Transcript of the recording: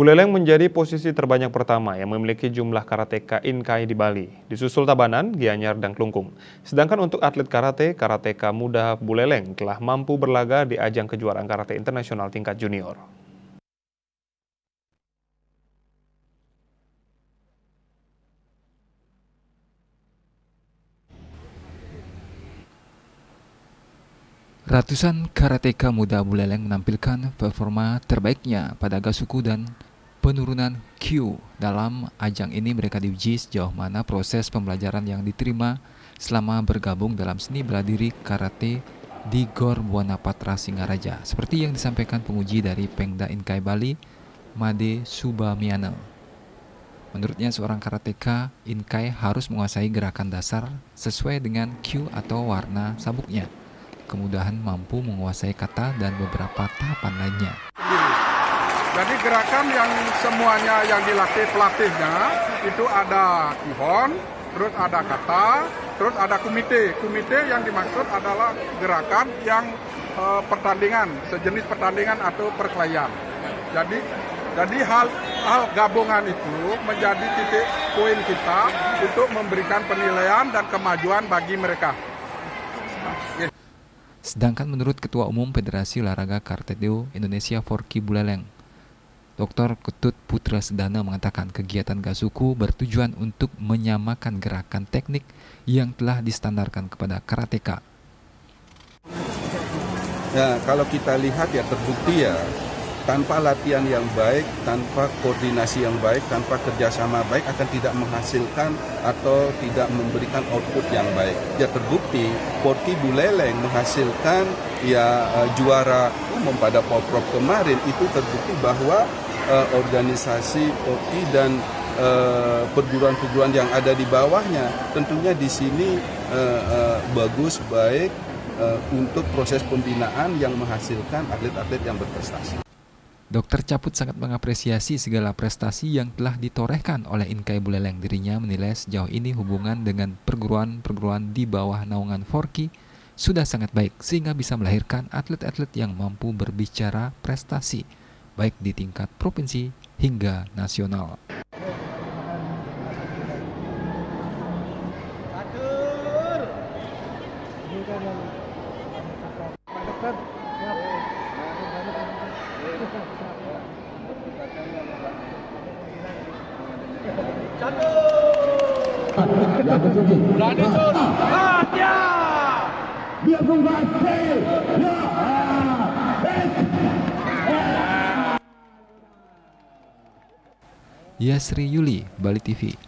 Buleleng menjadi posisi terbanyak pertama yang memiliki jumlah karateka Inkai di Bali. Disusul Tabanan, Gianyar, dan Klungkung. Sedangkan untuk atlet karateka muda Buleleng telah mampu berlaga di ajang kejuaraan karate internasional tingkat junior. Ratusan karateka muda Buleleng menampilkan performa terbaiknya pada Gasuku dan penurunan Q. Dalam ajang ini mereka diuji sejauh mana proses pembelajaran yang diterima selama bergabung dalam seni bela diri karate di Gor Buana Patra Singaraja. Seperti yang disampaikan penguji dari Pengda Inkai Bali, Made Subamiana. Menurutnya seorang karateka Inkai harus menguasai gerakan dasar sesuai dengan Q atau warna sabuknya. Kemudahan mampu menguasai kata dan beberapa tahapan lainnya. Jadi gerakan yang semuanya yang dilatih pelatihnya itu ada kihon, terus ada kata, terus ada kumite. Kumite yang dimaksud adalah gerakan yang pertandingan, sejenis pertandingan atau perkelahian. Jadi hal gabungan itu menjadi titik poin kita untuk memberikan penilaian dan kemajuan bagi mereka. Sedangkan menurut Ketua Umum Federasi Olahraga Karate-Do Indonesia Forky Buleleng, Dr. Ketut Putra Sedana mengatakan kegiatan Gasuku bertujuan untuk menyamakan gerakan teknik yang telah distandarkan kepada karateka. Ya, kalau kita lihat ya terbukti ya, tanpa latihan yang baik, tanpa koordinasi yang baik, tanpa kerjasama baik akan tidak menghasilkan atau tidak memberikan output yang baik. Ya terbukti, Forky Buleleng menghasilkan juara umum pada Poprov kemarin, itu terbukti bahwa organisasi Forky dan perguruan-perguruan yang ada di bawahnya tentunya di sini bagus, baik untuk proses pembinaan yang menghasilkan atlet-atlet yang berprestasi. Dr. Caput sangat mengapresiasi segala prestasi yang telah ditorehkan oleh Inkai Buleleng. Dirinya menilai sejauh ini hubungan dengan perguruan-perguruan di bawah naungan Forky sudah sangat baik sehingga bisa melahirkan atlet-atlet yang mampu berbicara prestasi baik di tingkat provinsi hingga nasional. Yasri Yuli, Bali TV.